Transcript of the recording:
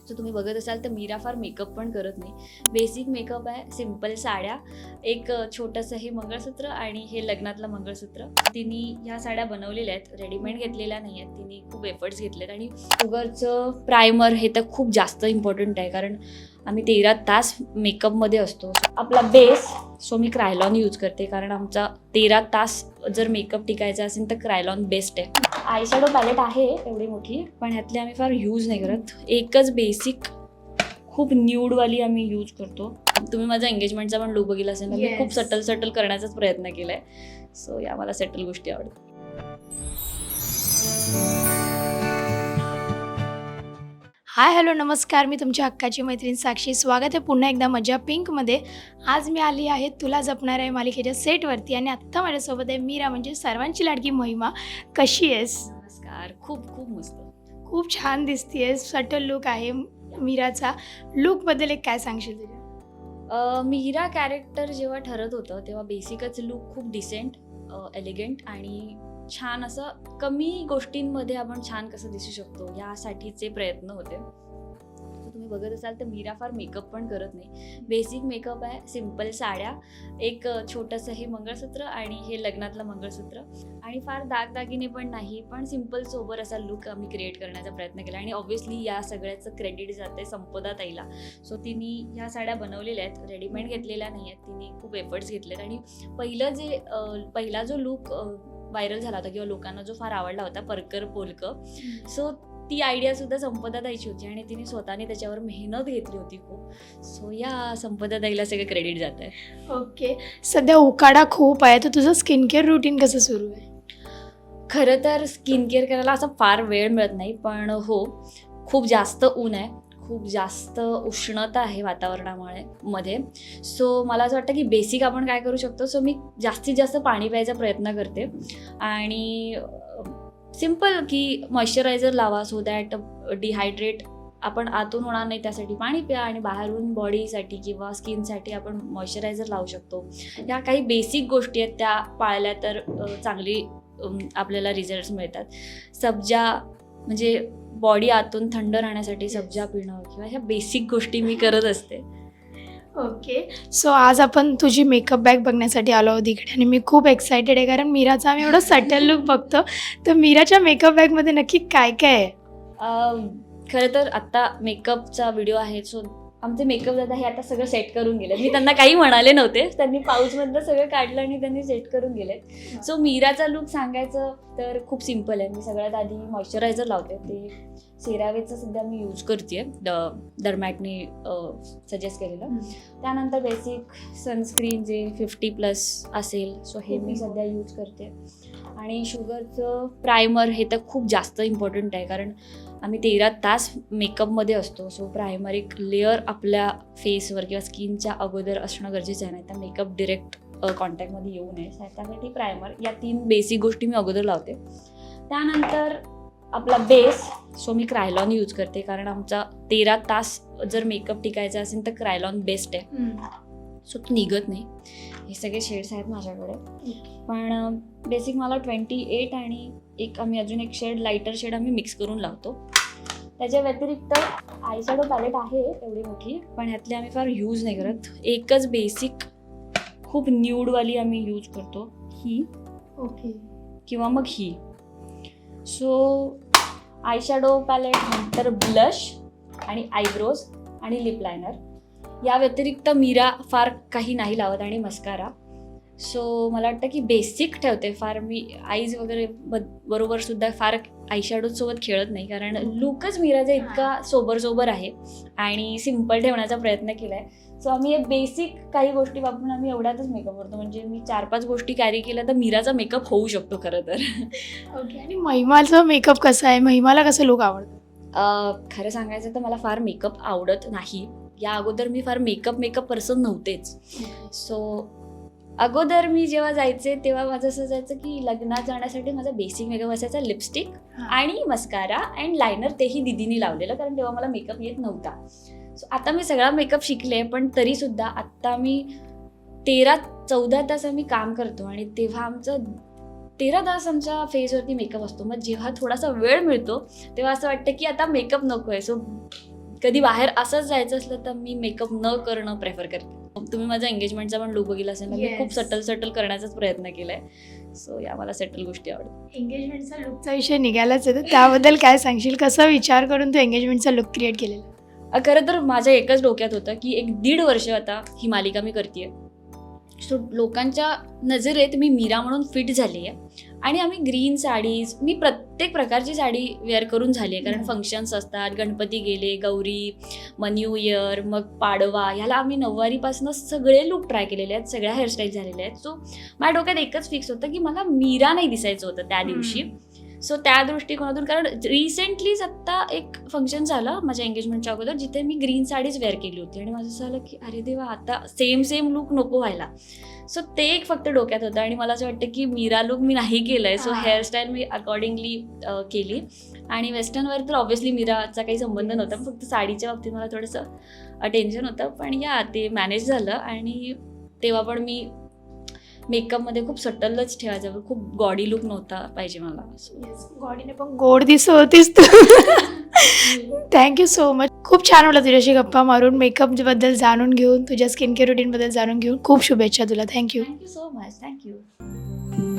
जर तुम्ही बघत असाल तर मीरा फार मेकअप पण करत नाही. बेसिक मेकअप आहे, सिम्पल साड्या, एक छोटंसं हे मंगळसूत्र आणि हे लग्नातलं मंगळसूत्र. तिने ह्या साड्या बनवलेल्या आहेत, रेडीमेड घेतलेल्या नाही आहेत. तिने खूप एफर्ट्स घेतलेत आणि शुगरचं प्रायमर हे तर खूप जास्त इम्पॉर्टंट आहे, कारण आम्ही 13 तास मेकअपमध्ये असतो. आपला बेस सो मी क्रायलॉन यूज करते, कारण आमचा 13 तास जर मेकअप टिकायचा असेल तर क्रायलॉन बेस्ट आहे. आयशॅडो पॅलेट आहे एवढी मोठी, पण ह्यातली आम्ही फार यूज नाही करत. एकच बेसिक खूप न्यूडवाली आम्ही यूज करतो. तुम्ही माझा एंगेजमेंटचा पण लुक बघितला असेल ना, मी खूप सटल करण्याचाच प्रयत्न केलाय. सो या मला सटल गोष्टी आवडतात. हाय हॅलो नमस्कार, मी तुमच्या हक्काची मैत्रीण साक्षी. स्वागत आहे पुन्हा एकदा मजा पिंकमध्ये. आज मी आली आहे तुला जपणार आहे मालिकेच्या सेटवरती आणि आत्ता माझ्यासोबत आहे मीरा, म्हणजे सर्वांची लाडकी महिमा. कशी आहेस? नमस्कार. खूप खूप मस्त, खूप छान दिसतीयेस. सटल लुक आहे मीराचा. लुकबद्दल एक काय सांगशील तुझ्या? मीरा कॅरेक्टर जेव्हा ठरत होतं तेव्हा बेसिकच लुक खूप डिसेंट, एलिगंट आणि छान असं कमी गोष्टींमध्ये आपण छान कसं दिसू शकतो यासाठीचे प्रयत्न होते. तुम्ही बघत असाल तर मीरा फार मेकअप पण करत नाही. बेसिक मेकअप आहे, सिम्पल साड्या, एक छोटंसं हे मंगळसूत्र आणि हे लग्नातलं मंगळसूत्र आणि फार दागदागिने पण नाही, पण सिम्पल सोबर असा लुक आम्ही क्रिएट करण्याचा प्रयत्न केला. आणि ऑब्व्हियसली या सगळ्याचं क्रेडिट जाते संपदा ताईला. सो तिने ह्या साड्या बनवलेल्या आहेत, रेडीमेड घेतलेल्या नाही आहेत. तिने खूप एफर्ट्स घेतलेत आणि पहिला जो लुक व्हायरल झाला होता किंवा लोकांना जो फार आवडला होता, परकर पोलक, सो ती आयडिया सुद्धा संपदा ताईची होती आणि तिने स्वतःने त्याच्यावर मेहनत घेतली होती खूप. सो या संपदा ताईला सगळं क्रेडिट जात आहे. ओके, सध्या उकाडा खूप आहे, तर तुझं स्किन केअर रुटीन कसं सुरू आहे? खरं तर स्किन केअर करायला असा फार वेळ मिळत नाही, पण हो, खूप जास्त ऊन आहे, खूप जास्त उष्णता आहे वातावरणामुळे मध्ये. सो मला असं वाटतं की बेसिक आपण काय करू शकतो. सो मी जास्तीत जास्त पाणी प्यायचा प्रयत्न करते आणि सिम्पल की मॉइश्चरायझर लावा, सो दॅट डिहायड्रेट आपण आतून होणार नाही, त्यासाठी पाणी प्या. आणि बाहेरून बॉडीसाठी किंवा स्किनसाठी आपण मॉइश्चरायझर लावू शकतो. या काही बेसिक गोष्टी आहेत, त्या पाळल्या तर चांगली आपल्याला रिझल्ट्स मिळतात. सब्जा म्हणजे बॉडी आतून थंड राहण्यासाठी सब्जा पिणं किंवा ह्या बेसिक गोष्टी मी करत असते. ओके, सो आज आपण तुझी मेकअप बॅग बघण्यासाठी आलो आहोत इकडे आणि मी खूप एक्सायटेड आहे, कारण मीराचा आम्ही एवढं सटल लुक बघतो. तर मीराच्या मेकअप बॅगमध्ये नक्की काय काय आहे? खरं तर आत्ता मेकअपचा व्हिडिओ आहे. सो आमचे मेकअप दादा हे आता सगळं सेट करून गेले. मी त्यांना काही म्हणाले नव्हते, त्यांनी पाऊचमधलं सगळं काढलं आणि त्यांनी सेट करून गेले. सो मीराचा लुक सांगायचं तर खूप सिम्पल आहे. मी सगळ्यात आधी मॉइश्चरायझर लावते, ते सेरावेचं सध्या मी यूज करते, डर्मॅटने सजेस्ट केलेलं. त्यानंतर बेसिक सनस्क्रीन जे 50+ असेल, सो हे मी सध्या यूज करते. आणि शुगरचं प्रायमर हे तर खूप जास्त इम्पॉर्टंट आहे, कारण आम्ही 13 तास मेकअपमध्ये असतो. सो प्रायमर एक लेअर आपल्या फेसवर किंवा स्किनच्या अगोदर असणं गरजेचं आहे, नाही तर मेकअप डिरेक्ट कॉन्टॅक्टमध्ये येऊ नये. त्यासाठी प्रायमर, या 3 बेसिक गोष्टी मी अगोदर लावते. त्यानंतर आपला बेस सो मी क्रायलॉन यूज करते, कारण आमचा 13 तास जर मेकअप टिकायचा असेल तर क्रायलॉन बेस्ट आहे. सो तो निघत नाही. हे सगळे शेड्स आहेत माझ्याकडे, पण बेसिक मला 28 आणि आम्ही अजून एक शेड, लाईटर शेड आम्ही मिक्स करून लावतो. त्याच्या व्यतिरिक्त आयशॅडो पॅलेट आहे एवढी मोठी, पण ह्यातली आम्ही फार यूज नाही करत. एकच बेसिक खूप न्यूडवाली आम्ही यूज करतो, ही ओके, किंवा मग ही. सो आयशॅडो पॅलेट नंतर ब्लश आणि आयब्रोज आणि लिप लायनर. या व्यतिरिक्त मीरा फार काही नाही लावत आणि मस्कारा. सो मला वाटतं की बेसिक ठेवते फार. मी आईज वगैरे बरोबर सुद्धा फार आयशॅडोसोबत खेळत नाही, कारण लुकच मीराचा इतका सोबर आहे आणि सिम्पल ठेवण्याचा प्रयत्न केला आहे. सो आम्ही एक बेसिक काही गोष्टी वापरून आम्ही एवढ्यातच मेकअप करतो. म्हणजे मी 4-5 गोष्टी कॅरी केल्या तर मीराचा मेकअप होऊ शकतो खरं तर. ओके, आणि महिमाचा मेकअप कसा आहे? महिमाला कसं लुक आवडतं? खरं सांगायचं तर मला फार मेकअप आवडत नाही. या अगोदर मी फार मेकअप पर्सन नव्हतेच. सो अगोदर मी जेव्हा जायचे तेव्हा माझं असं जायचं की लग्नात जाण्यासाठी माझा बेसिक मेकअप असायचा, लिपस्टिक आणि मस्कारा अँड लायनर, तेही दिदीने लावलेलं, कारण तेव्हा मला मेकअप येत नव्हता. सो आता मी सगळा मेकअप शिकले, पण तरीसुद्धा आत्ता मी 13-14 तास आम्ही काम करतो आणि तेव्हा आमचं 13 तास आमच्या फेसवरती मेकअप असतो. मग जेव्हा थोडासा वेळ मिळतो तेव्हा असं वाटतं की आता मेकअप नको आहे. सो कधी बाहेर असंच जायचं असलं तर मी मेकअप न करणं प्रेफर करते. तुम्ही माझा एंगेजमेंटचा पण लुक बघितला असेल ना, मी खूप Yes. सटल करण्याचाच प्रयत्न केलाय. सो या मला सटल गोष्टी आवडतात. एंगेजमेंटचा लुकचा विषय निघालाच आहे, तर त्याबद्दल काय सांगशील? कसा विचार करून तू एंगेजमेंटचा लुक क्रिएट केलेला? खरं तर माझ्या एकच डोक्यात होतं की 1-1.5 वर्ष आता ही मालिका मी करते. सो लोकांच्या नजरेत मी मीरा म्हणून फिट झाली आहे आणि आम्ही ग्रीन साडीज, मी प्रत्येक प्रकारची साडी वेअर करून झाली आहे. कारण फंक्शन्स असतात, गणपती गेले, गौरी, मग न्यू इयर, मग पाडवा, ह्याला आम्ही नऊवारीपासून सगळे लुक ट्राय केलेले आहेत, सगळ्या हेअरस्टाईल झालेल्या आहेत. सो माझ्या डोक्यात एकच फिक्स होतं की मला मीरा नाही दिसायचं होतं त्या दिवशी. सो त्या दृष्टिकोनातून, कारण रिसेंटलीच आत्ता एक फंक्शन झालं माझ्या एंगेजमेंटच्या अगोदर जिथे मी ग्रीन साडीज वेअर केली होती आणि माझं असं झालं की अरे देवा, आता सेम लुक नको व्हायला. सो ते एक फक्त डोक्यात होतं आणि मला असं वाटतं की मीरा लुक मी नाही केलंय. सो हेअरस्टाईल मी अकॉर्डिंगली केली आणि वेस्टर्नवर तर ऑब्व्हियसली मीराचा काही संबंध नव्हता, फक्त साडीच्या बाबतीत मला थोडंसं टेन्शन होतं. पण या ते मॅनेज झालं आणि तेव्हा पण मी मेकअपमध्ये खूप सटलच ठेवायचं, खूप गॉडी लुक नव्हता पाहिजे मला. गॉडीने पण गोड दिसत होतीस तू. Thank you so much. खूप छान वाटलं तुझ्याशी गप्पा मारून, मेकअपबद्दल जाणून घेऊन, तुझ्या स्किन केअर रुटीनबद्दल जाणून घेऊन. खूप शुभेच्छा तुला. Thank you. Thank you so much. Thank you.